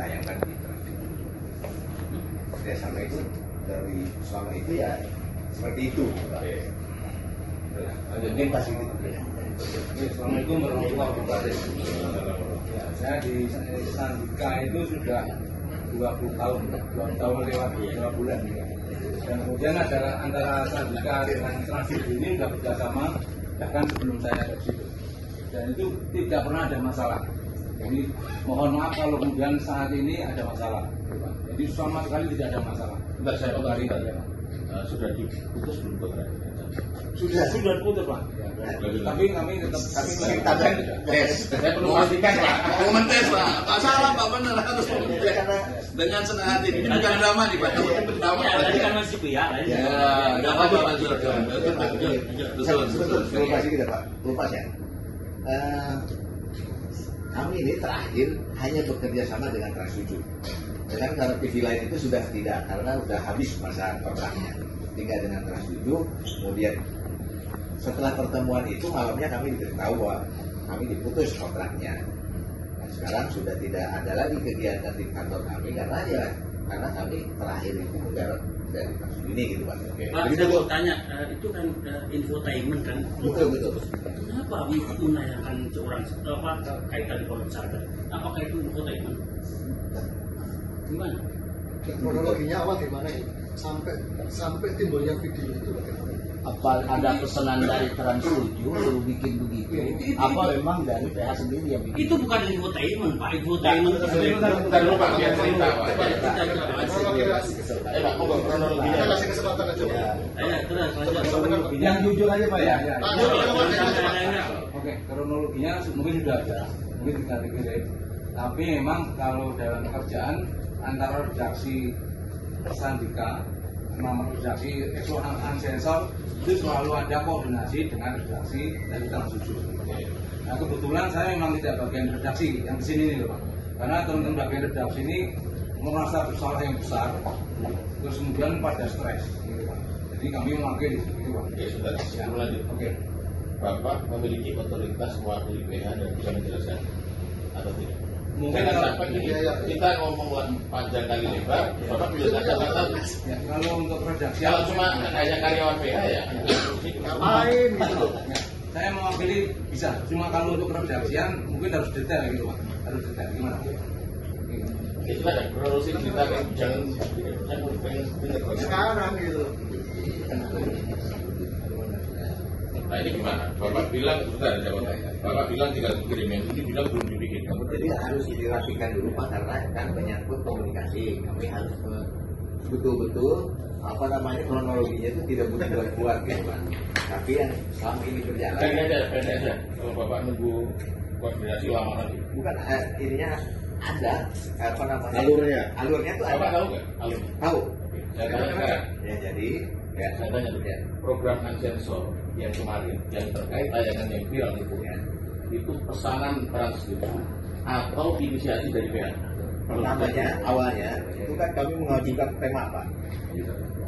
ditayangkan di televisi. Kerjasama itu dari selama itu ya seperti itu. Mungkin pasti gitu. Assalamualaikum warahmatullahi wabarakatuh. Ya, saya di Sandika itu sudah 20 tahun, 2 tahun lewat 2 bulan. Dan kemudian ada antara Sandika dengan Transvidu ini sudah bekerjasama bahkan sebelum saya ada di situ. Dan itu tidak pernah ada masalah. Jadi mohon maaf kalau kemudian saat ini ada masalah. Jadi sama sekali tidak ada masalah. Enggak, saya kembali sudah diputus belum kontrak? Sudah putus Pak. Tapi kami tetap saya perlu pastikan Pak. Mau mentes Pak. Pak salah Pak, benar harus mentes. Dengan senang hati. Ini bukan drama nih Pak. Drama tadi kan masih pihak. Ya, enggak apa-apa lanjut. Terima kasih kita Pak. Lupa ya. Kami ini terakhir hanya bekerja sama dengan Transvidu. Dengan karena TV lain itu sudah tidak, karena sudah habis masa kontraknya. Tinggal dengan Transvidu. Kemudian setelah pertemuan itu malamnya kami diberitahu bahwa kami diputus kontraknya. Nah, sekarang sudah tidak ada lagi kegiatan di kantor kami karena kami terakhir itu dari Transvidu ini gitu Pak. Pak, saya mau tanya, itu kan infotainment kan? Betul. Kenapa menayangkan seorang kaitan korupsi? Apakah itu infotainment? Gimana? Kronologinya awal gimana ini? Sampai timbulnya video itu bagaimana? Apa ada pesanan dari Transvidu lalu bikin begitu? Apa memang dari PH sendiri yang bikin? Itu bukan infotainment, Pak. Infotainment itu Bentar dulu Pak, biar cerita Pak. Kita kasih kesempatan aja. yang jujur aja Pak ya. Oke, kronologinya mungkin sudah ada, mungkin tinggal dikirim. Tapi memang kalau dalam pekerjaan antara redaksi Sandika sama redaksi Exo Ansensor itu selalu ada koordinasi dengan redaksi dari Transvidu. Nah kebetulan saya memang tidak bagian redaksi yang di sini nih Pak, karena teman-teman bagian redaksi ini merasa bersalah yang besar, terus kemudian pada stres, gitu Pak. Jadi kami mewakili, gitu Pak. Oke, sudah. Lanjut. Oke. Bapak memiliki otoritas mewakili PH dan bisa menjelaskan atau tidak? Mungkin Jangan kalau sampai kita ngomong panjang kali lebar, Bapak bisa katakan ya, kalau untuk redaksi kalau cuma hanya karyawan PH ya. Ngapain gitu? ya, saya mewakili bisa, cuma kalau untuk redaksian mungkin harus detail gitu Pak, harus detail gimana? Itu ada kronologi kita kan jangan Sekarang gitu. Nah ini gimana? Bapak bilang sudah ada jawaban. Bapak bilang tinggal kirim yang ini bilang belum dibikin. Jadi harus dirapikan dulu Pak, karena kan menyangkut komunikasi. Kami harus betul-betul kronologinya itu tidak buat gitu Pak. Tapi yang selama ini berjalan. Pendek aja. Kalau Bapak nunggu koordinasi lama lagi. Bukan ininya ada alurnya tuh Bapak ada. tahu nggak alur? Tahu. Saya tanya sekarang. Ya jadi ya Saya tanya dulu ya. Program Ansensor yang kemarin yang terkait tayangan yang viral itu ya. Itu pesanan Transvidu atau inisiasi dari PH? Pertamanya awalnya itu kan kami mengajukan tema Pak.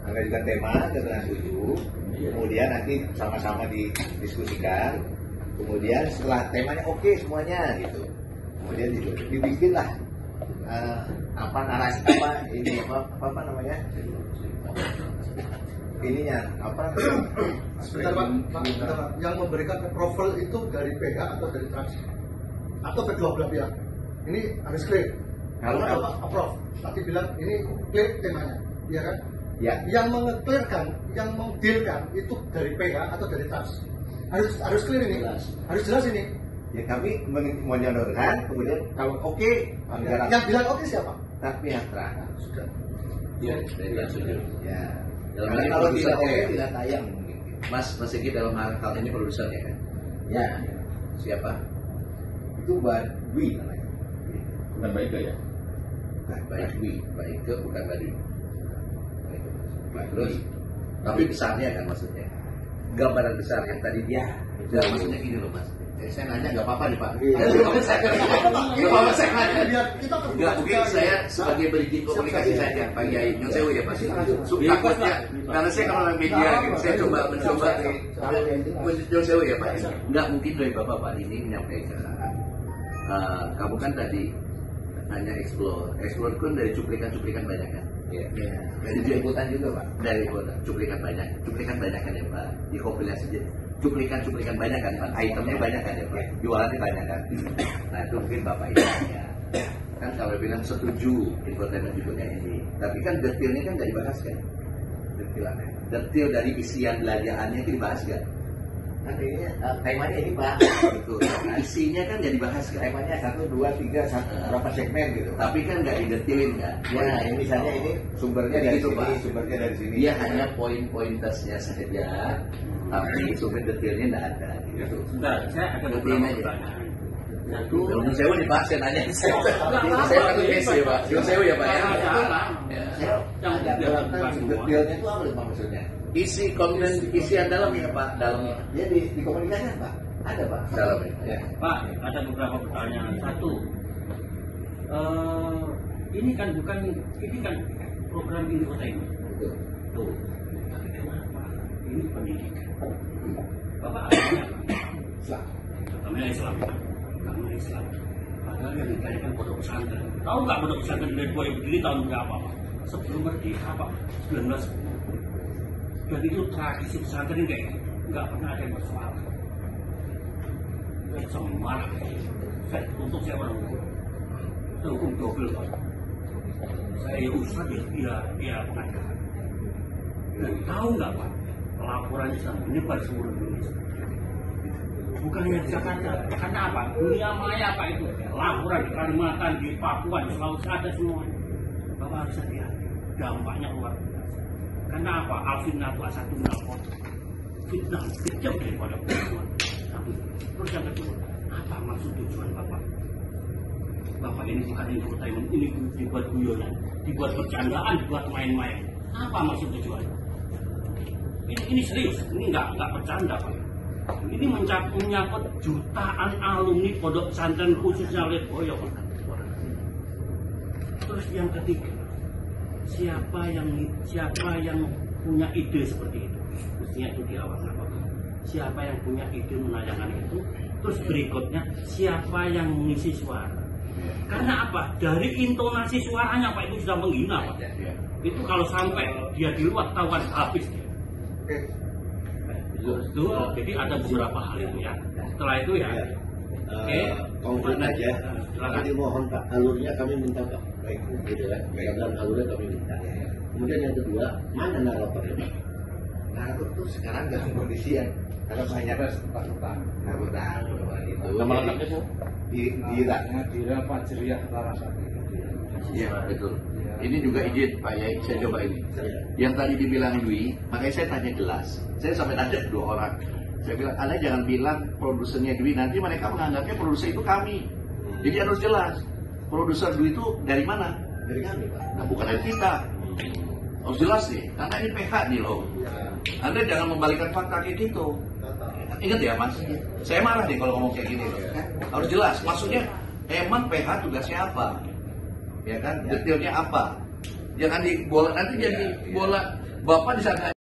Mengajukan tema ke Transvidu, kemudian nanti sama-sama didiskusikan. Kemudian setelah temanya oke semuanya gitu, kemudian dibikinlah narasi apa namanya ininya Sebentar Pak, yang memberikan approval itu dari PH atau dari Trans atau kedua belah pihak? Ini harus clear. Kalau approve, tapi bilang ini clear temanya, iya kan? ya. Yang mengclearkan, yang mengdealkan itu dari PH atau dari Trans? Harus clear ini, harus jelas ini. Ya kami menyodorkan, kemudian kalau oke, Yang bilang oke siapa? tapi yang terakhir Sudah. Ya, saya tidak setuju. ya. Dalam Karena hal kalau ini tidak produser oke ya. tidak tayang mungkin. Mas Egi dalam hal ini produser ya kan? Ya, Siapa? itu Badwi namanya. Bukan baik ya? Baik Dwi, baik ke bukan Badui. Terus, tapi besarnya kan maksudnya. Gambaran besar yang tadi dia. Ya, maksudnya gini loh Mas. Saya nanya nggak apa-apa nih Pak. Nggak apa-apa saya nanya. Nggak mungkin saya sebagai berikut komunikasi saja Pak Yai Nyun Sewu ya Pak. Takutnya karena saya kalau orang media gitu, saya mencoba Nyun Sewu ya Pak. Nggak mungkin dari Bapak Pak ini menyampaikan. Kamu kan tadi hanya explore. Explore kan dari cuplikan-cuplikan banyak kan. Iya. Dari liputan juga Pak. Dari liputan, cuplikan banyak kan ya Pak. Dikompilasi aja. Cuplikan banyak kan Pak. Itemnya banyak kan ya Pak. Jualannya banyak kan. Nah itu mungkin Bapak ini ya. Kan kalau bilang setuju infotainment juga kayak ini. Tapi kan detailnya kan nggak dibahas kan. Detail dari isian belanjaannya itu dibahas kan. Kan ini temanya ini Pak. Betul. Tapi isinya kan nggak dibahas kan. Temanya 1, 2, 3, berapa segmen gitu. Tapi kan nggak didetilin kan. Ya, ini misalnya ini sumbernya dari Gitu, sini, Pak. sumbernya dari sini. Dia hanya poin-pointasnya saja, tapi sumber detailnya nggak ada. Gitu. Sebentar, saya ada beberapa pertanyaan. Satu, Kalau saya di Pak, saya nanya. Saya satu case ya Pak. Saya ya Pak ya. yang Ada tidak berapa terbuka semua. detailnya itu apa Pak maksudnya? Isi konten, isian dalamnya Pak, dalamnya. Ya di komunikasikan Pak. Ada Pak. Dalamnya. Ya. Pak, ada beberapa pertanyaan. Satu, ini kan program infotainment. Betul. Tuh, tapi kenapa ini pendidikan? Bapak agamanya apa? Islam. Agamanya Islam. Agama Islam. Padahal yang dikaitkan pondok pesantren. Tahu nggak pondok pesantren dari Boy berdiri tahun berapa Pak? Sebelum merdeka Pak, 1910. Dan itu tradisi pesantren kayak gitu. Nggak pernah ada yang bersuara. Saya sama marah. Untuk saya orang hukum. Saya hukum double Pak. Saya ya ustaz ya pengacara. Dan tahu nggak Pak, laporan Islam menyebar seluruh Indonesia. Bukan hanya di Jakarta. Karena apa? Dunia maya Pak itu. Laporan di Kalimantan, di Papua, di Sulawesi ada semua. Bapak harus hati-hati. Dampaknya luar biasa. Karena apa? Al-fitnah itu asatu minal qatl. Fitnah kejam daripada pembunuhan. Tapi terus yang kedua, apa maksud tujuan Bapak? Bapak ini bukan infotainment, ini dibuat guyonan, dibuat bercandaan, dibuat main-main. Apa maksud tujuan? Ini serius, ini nggak bercanda Pak. Ini menyangkut jutaan alumni pondok pesantren khususnya Lirboyo Pak. Terus yang ketiga, siapa yang punya ide seperti itu? Mestinya itu di awal Pak. Siapa yang punya ide menayangkan itu? Terus berikutnya, siapa yang mengisi suara? Karena apa? Dari intonasi suaranya Pak itu sudah menghina Pak. Itu kalau sampai dia di luar tawan habis dia. Itu, jadi ada beberapa hal itu ya. Setelah itu ya. Oke. Konkret aja. Silakan. Jadi mohon Pak, alurnya kami minta Pak. Baik, gitu ya. Dan alurnya kami minta. Kemudian yang kedua, mana naratornya Pak? Narator itu sekarang dalam kondisi yang karena banyak ketakutan itu. Nama lengkapnya siapa? Di Irak. Dira Fajriyah Larasati. Iya betul. Ini juga izin Pak Yai, saya coba ini. Yang tadi dibilang Dwi, makanya saya tanya jelas. Saya sampai tanya 2 orang. Saya bilang, Anda jangan bilang produsernya Dwi, nanti mereka menganggapnya produser itu kami. Jadi harus jelas. Produser Dwi itu dari mana? Dari kami Pak. Nah, bukan dari kita. Harus jelas nih, karena ini PH nih loh. Anda jangan membalikkan fakta kayak gitu. Ingat ya Mas, saya marah nih kalau ngomong kayak gini loh. Harus jelas, maksudnya emang PH tugasnya apa? Ya kan, detailnya apa? Jangan di bola nanti jadi bola Bapak di sana